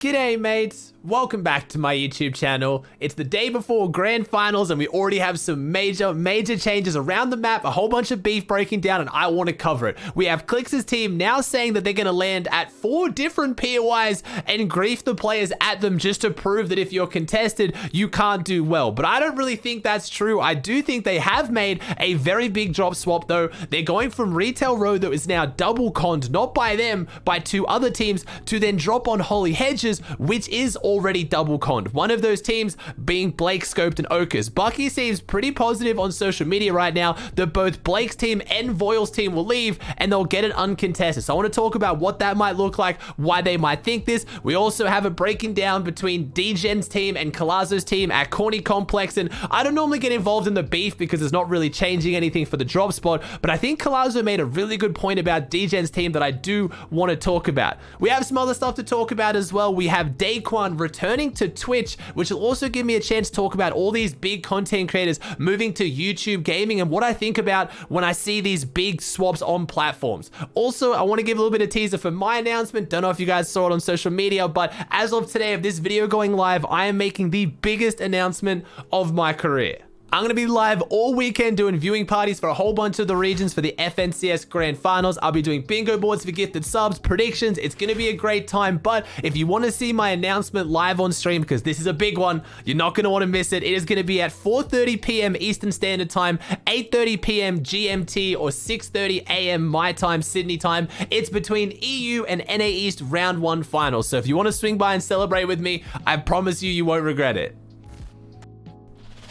G'day mates, welcome back to my YouTube channel. It's the day before grand finals and we already have some major changes around the map, a whole bunch of beef breaking down, and I want to cover it. We have Clix's team now saying that they're going to land at 4 different POIs and grief the players at them just to prove that if you're contested, you can't do well. But I don't really think that's true. I do think they have made a very big drop swap though. They're going from Retail Road that is now double conned, not by them, by 2 other teams, to then drop on Holy Hedges, which is already double conned. One of those teams being Blake, Scoped, and Okas. Bucky seems pretty positive on social media right now that both Blake's team and Voil's team will leave and they'll get it uncontested. So I want to talk about what that might look like, why they might think this. We also have a breaking down between Degen's team and Colazo's team at Corny Complex, and I don't normally get involved in the beef because it's not really changing anything for the drop spot, but I think Colazo made a really good point about Degen's team that I do want to talk about. We have some other stuff to talk about as well. We have Daequan returning to Twitch, which will also give me a chance to talk about all these big content creators moving to YouTube gaming and what I think about when I see these big swaps on platforms. Also, I want to give a little bit of teaser for my announcement. Don't know if you guys saw it on social media, but as of today of this video going live, I am making the biggest announcement of my career. I'm going to be live all weekend doing viewing parties for a whole bunch of the regions for the FNCS Grand Finals. I'll be doing bingo boards for gifted subs, predictions. It's going to be a great time, but if you want to see my announcement live on stream, because this is a big one, you're not going to want to miss it. It is going to be at 4:30 p.m. Eastern Standard Time, 8:30 p.m. GMT, or 6:30 a.m. my time, Sydney time. It's between EU and NA East Round 1 finals. So if you want to swing by and celebrate with me, I promise you won't regret it.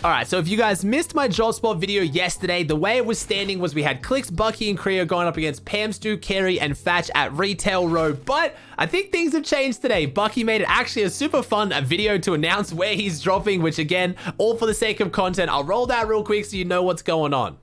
Alright, so if you guys missed my drop spot video yesterday, the way it was standing was we had Clix, Bucke, and Kreo going up against Pam, Stu, Kerry, and Fatch at Retail Road, but I think things have changed today. Bucke made it actually a super fun video to announce where he's dropping, which again, all for the sake of content. I'll roll that real quick so you know what's going on.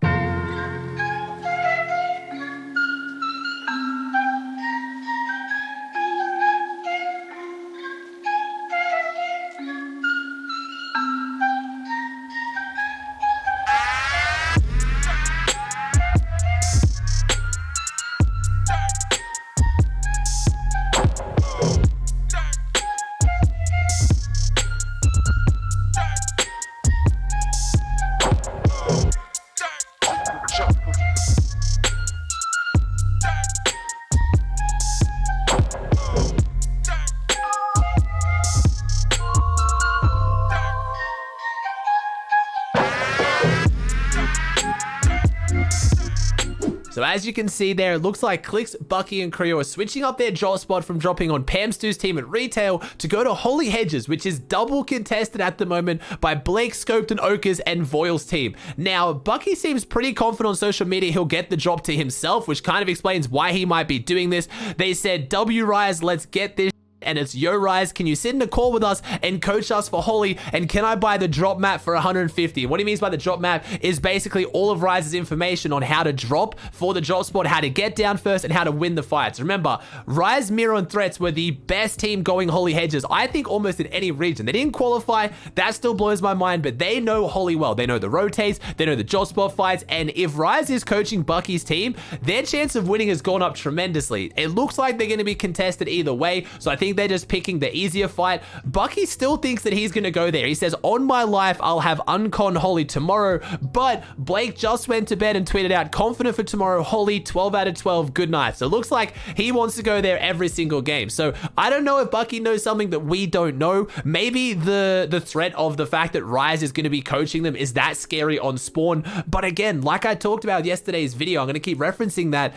So as you can see there, it looks like Clix, Bucke, and Kreo are switching up their drop spot from dropping on Pam Stu's team at Retail to go to Holy Hedges, which is double contested at the moment by Blake, Scoped, and Okas and Voil's team. Now, Bucke seems pretty confident on social media he'll get the drop to himself, which kind of explains why he might be doing this. They said, W Rise, let's get this. And it's, yo Rise, can you sit in a call with us and coach us for Holy, and can I buy the drop map for 150? And what he means by the drop map is basically all of Rise's information on how to drop for the drop spot, how to get down first, and how to win the fights. Remember, Rise, Miro, and Threats were the best team going Holy Hedges, I think almost in any region. They didn't qualify, that still blows my mind, but they know Holy well. They know the rotates, they know the drop spot fights, and if Rise is coaching Bucke's team, their chance of winning has gone up tremendously. It looks like they're going to be contested either way, so I think they're just picking the easier fight. Bucke still thinks that he's going to go there. He says, on my life, I'll have uncon Holy tomorrow, but Blake just went to bed and tweeted out, confident for tomorrow, Holy 12 out of 12, good night. So it looks like he wants to go there every single game. So I don't know if Bucke knows something that we don't know. Maybe the threat of the fact that Rise is going to be coaching them is that scary on spawn. But again, like I talked about yesterday's video, I'm going to keep referencing that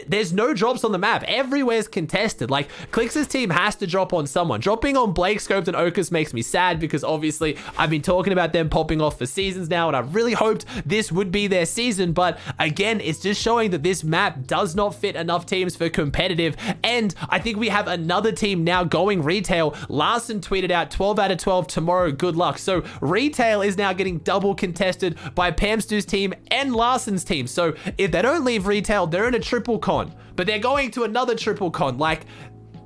there's no drops on the map. Everywhere's contested. Like, Clix's team has to drop on someone. Dropping on Blake, Scoped, and Okas makes me sad because obviously I've been talking about them popping off for seasons now, and I really hoped this would be their season. But again, it's just showing that this map does not fit enough teams for competitive. And I think we have another team now going Retail. Larson tweeted out 12 out of 12 tomorrow, good luck. So Retail is now getting double contested by Pam Stu's team and Larson's team. So if they don't leave Retail, they're in a triple con, but they're going to another triple con. Like,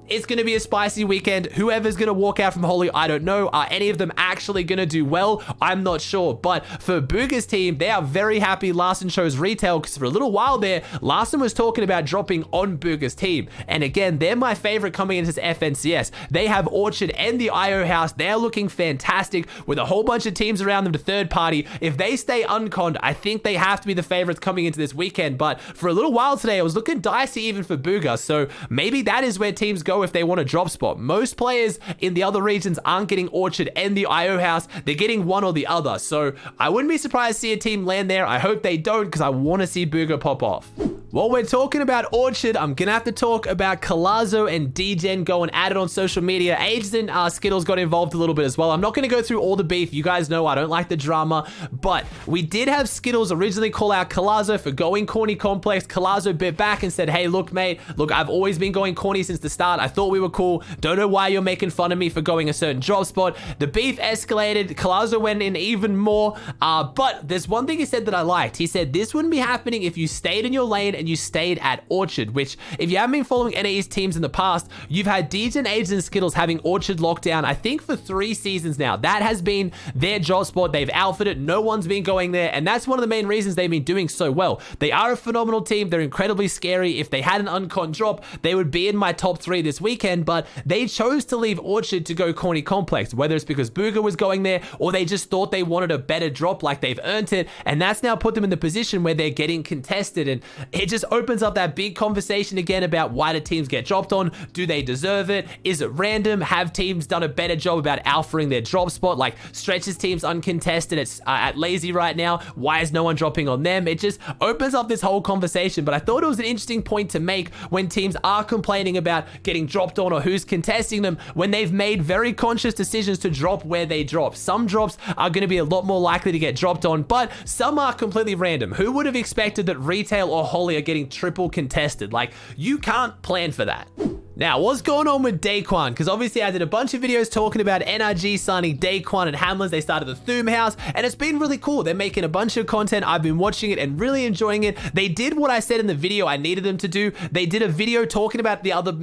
It's going to be a spicy weekend. Whoever's going to walk out from Holy, I don't know. Are any of them actually going to do well? I'm not sure. But for Bugge's team, they are very happy Larson chose retail, because for a little while there, Larson was talking about dropping on Bugge's team. And again, they're my favorite coming into this FNCS. They have Orchard and the IO house. They're looking fantastic with a whole bunch of teams around them to third party. If they stay unconned, I think they have to be the favorites coming into this weekend. But for a little while today, it was looking dicey even for Bugge. So maybe that is where teams go if they want a drop spot. Most players in the other regions aren't getting Orchard and the IO house. They're getting one or the other. So I wouldn't be surprised to see a team land there. I hope they don't, because I want to see Bugge pop off. While we're talking about Orchard, I'm going to have to talk about Colazo and Degen going at it on social media. Ages and Skittles got involved a little bit as well. I'm not going to go through all the beef. You guys know I don't like the drama, but we did have Skittles originally call out Colazo for going corny complex. Colazo bit back and said, hey, look, mate, look, I've always been going corny since the start. I thought we were cool. Don't know why you're making fun of me for going a certain drop spot. The beef escalated. Colazo went in even more, but there's one thing he said that I liked. He said this wouldn't be happening if you stayed in your lane and you stayed at Orchard, which if you haven't been following any of these teams in the past, you've had Degen, Ages, and Skittles having Orchard locked down, I think for 3 seasons now. That has been their drop spot. They've alphaed it. No one's been going there, and that's one of the main reasons they've been doing so well. They are a phenomenal team. They're incredibly scary. If they had an uncon drop, they would be in my top 3 this weekend, but they chose to leave Orchard to go corny complex, whether it's because Bugge was going there or they just thought they wanted a better drop, like they've earned it, and that's now put them in the position where they're getting contested, and it just opens up that big conversation again about why do teams get dropped on? Do they deserve it? Is it random? Have teams done a better job about alphaing their drop spot? Like Stretch's team's uncontested at Lazy right now. Why is no one dropping on them? It just opens up this whole conversation, but I thought it was an interesting point to make when teams are complaining about getting dropped on or who's contesting them, when they've made very conscious decisions to drop where they drop. Some drops are going to be a lot more likely to get dropped on, but some are completely random. Who would have expected that retail or Holly are getting triple contested? Like, you can't plan for that. Now, what's going on with Daequan? Because obviously I did a bunch of videos talking about NRG signing Daequan and Hamlins. They started the Thum house, and it's been really cool. They're making a bunch of content. I've been watching it and really enjoying it. They did what I said in the video I needed them to do. They did a video talking about the other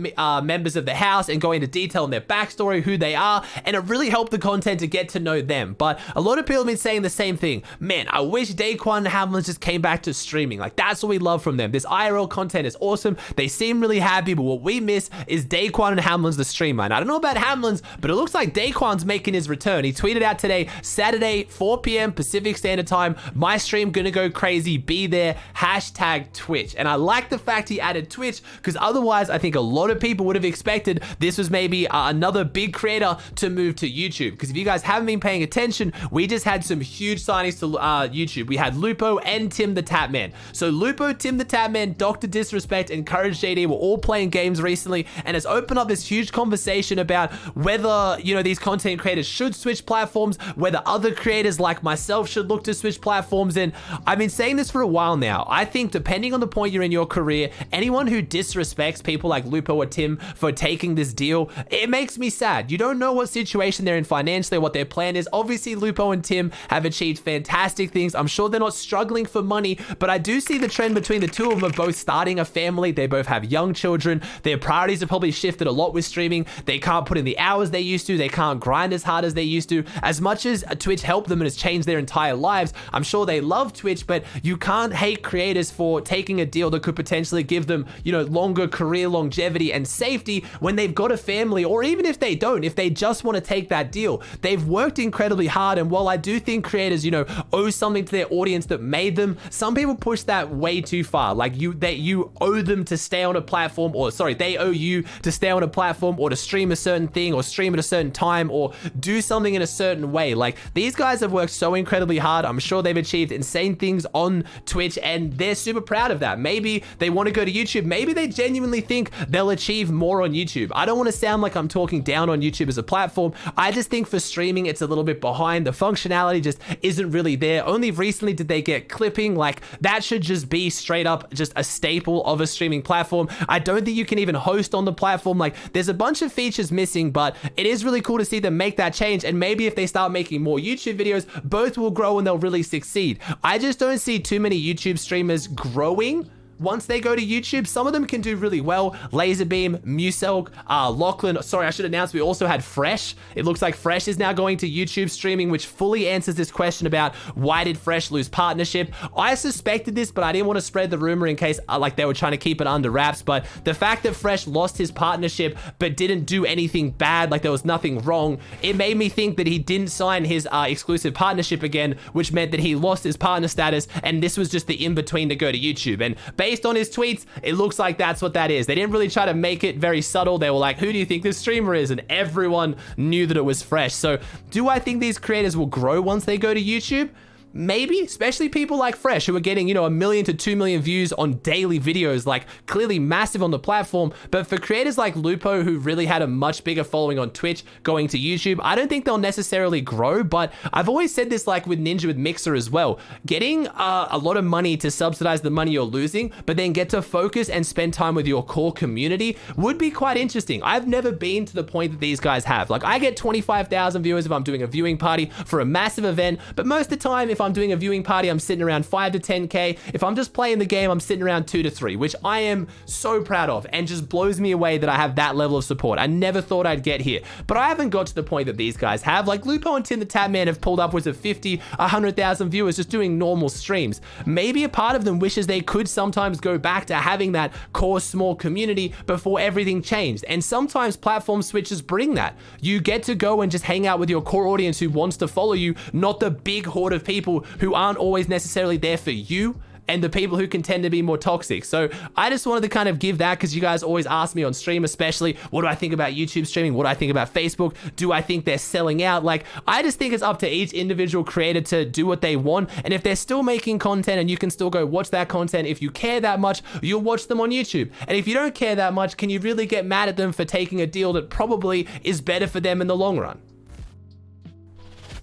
members of the house and going into detail on their backstory, who they are, and it really helped the content to get to know them. But a lot of people have been saying the same thing. Man, I wish Daequan and Hamlins just came back to streaming. Like, that's what we love from them. This IRL content is awesome. They seem really happy, but what we miss is Daequan and Hamlins the streamer. And I don't know about Hamlins, but it looks like Daequan's making his return. He tweeted out today, Saturday, 4 p.m. Pacific Standard Time, my stream gonna go crazy, be there, hashtag Twitch. And I like the fact he added Twitch, because otherwise I think a lot of people would have expected this was maybe another big creator to move to YouTube. Because if you guys haven't been paying attention, we just had some huge signings to YouTube. We had Lupo and Tim the Tapman. So Lupo, Tim the Tapman, Dr. Disrespect, and Courage JD were all playing games recently, and it's open up this huge conversation about whether, you know, these content creators should switch platforms, whether other creators like myself should look to switch platforms. And I've been saying this for a while now. I think depending on the point you're in your career, anyone who disrespects people like Lupo or Tim for taking this deal, it makes me sad. You don't know what situation they're in financially, what their plan is. Obviously, Lupo and Tim have achieved fantastic things. I'm sure they're not struggling for money, but I do see the trend between the two of them of both starting a family. They both have young children. Their priorities are probably shifted a lot with streaming. They can't put in the hours they used to. They can't grind as hard as they used to. As much as Twitch helped them and has changed their entire lives, I'm sure they love Twitch, but you can't hate creators for taking a deal that could potentially give them, you know, longer career longevity and safety when they've got a family, or even if they don't, if they just want to take that deal. They've worked incredibly hard, and while I do think creators, you know, owe something to their audience that made them, some people push that way too far. Like you owe them to stay on a platform, or sorry, they owe you to stay on a platform or to stream a certain thing or stream at a certain time or do something in a certain way. Like, these guys have worked so incredibly hard. I'm sure they've achieved insane things on Twitch, and they're super proud of that. Maybe they want to go to YouTube. Maybe they genuinely think they'll achieve more on YouTube. I don't want to sound like I'm talking down on YouTube as a platform. I just think for streaming, it's a little bit behind. The functionality just isn't really there. Only recently did they get clipping. Like, that should just be straight up just a staple of a streaming platform. I don't think you can even host on the platform. Like, there's a bunch of features missing, but it is really cool to see them make that change. And maybe if they start making more YouTube videos, both will grow and they'll really succeed. I just don't see too many YouTube streamers growing once they go to YouTube. Some of them can do really well. Laserbeam, Muselk, Lachlan. Sorry, I should announce we also had Fresh. It looks like Fresh is now going to YouTube streaming, which fully answers this question about why did Fresh lose partnership. I suspected this, but I didn't want to spread the rumor in case like they were trying to keep it under wraps. But the fact that Fresh lost his partnership but didn't do anything bad, like there was nothing wrong, it made me think that he didn't sign his exclusive partnership again, which meant that he lost his partner status, and this was just the in-between to go to YouTube. And based on his tweets, it looks like that's what that is. They didn't really try to make it very subtle. They were like, who do you think this streamer is? And everyone knew that it was Fresh. So do I think these creators will grow once they go to YouTube? Maybe, especially people like Fresh who are getting, you know, 1 million to 2 million views on daily videos, like clearly massive on the platform. But for creators like Lupo, who really had a much bigger following on Twitch going to YouTube, I don't think they'll necessarily grow. But I've always said this, like with Ninja with Mixer as well, getting a lot of money to subsidize the money you're losing, but then get to focus and spend time with your core community would be quite interesting. I've never been to the point that these guys have. Like I get 25,000 viewers if I'm doing a viewing party for a massive event, but most of the time, if I'm doing a viewing party, I'm sitting around 5 to 10K. If I'm just playing the game, I'm sitting around 2 to 3, which I am so proud of and just blows me away that I have that level of support. I never thought I'd get here, but I haven't got to the point that these guys have. Like Lupo and Tim the Tatman have pulled upwards of 50, 100,000 viewers just doing normal streams. Maybe a part of them wishes they could sometimes go back to having that core small community before everything changed. And sometimes platform switches bring that. You get to go and just hang out with your core audience who wants to follow you, not the big horde of people who aren't always necessarily there for you, and the people who can tend to be more toxic. So I just wanted to kind of give that, because you guys always ask me on stream, especially, what do I think about YouTube streaming? What do I think about Facebook? Do I think they're selling out? Like, I just think it's up to each individual creator to do what they want. And if they're still making content and you can still go watch that content, if you care that much, you'll watch them on YouTube. And if you don't care that much, can you really get mad at them for taking a deal that probably is better for them in the long run?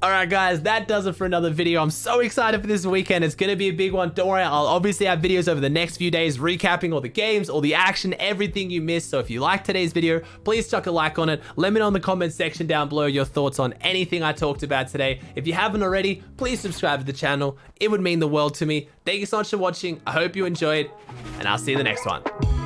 Alright guys, that does it for another video. I'm so excited for this weekend. It's going to be a big one. Don't worry, I'll obviously have videos over the next few days recapping all the games, all the action, everything you missed. So if you like today's video, please chuck a like on it. Let me know in the comment section down below your thoughts on anything I talked about today. If you haven't already, please subscribe to the channel. It would mean the world to me. Thank you so much for watching. I hope you enjoyed, and I'll see you in the next one.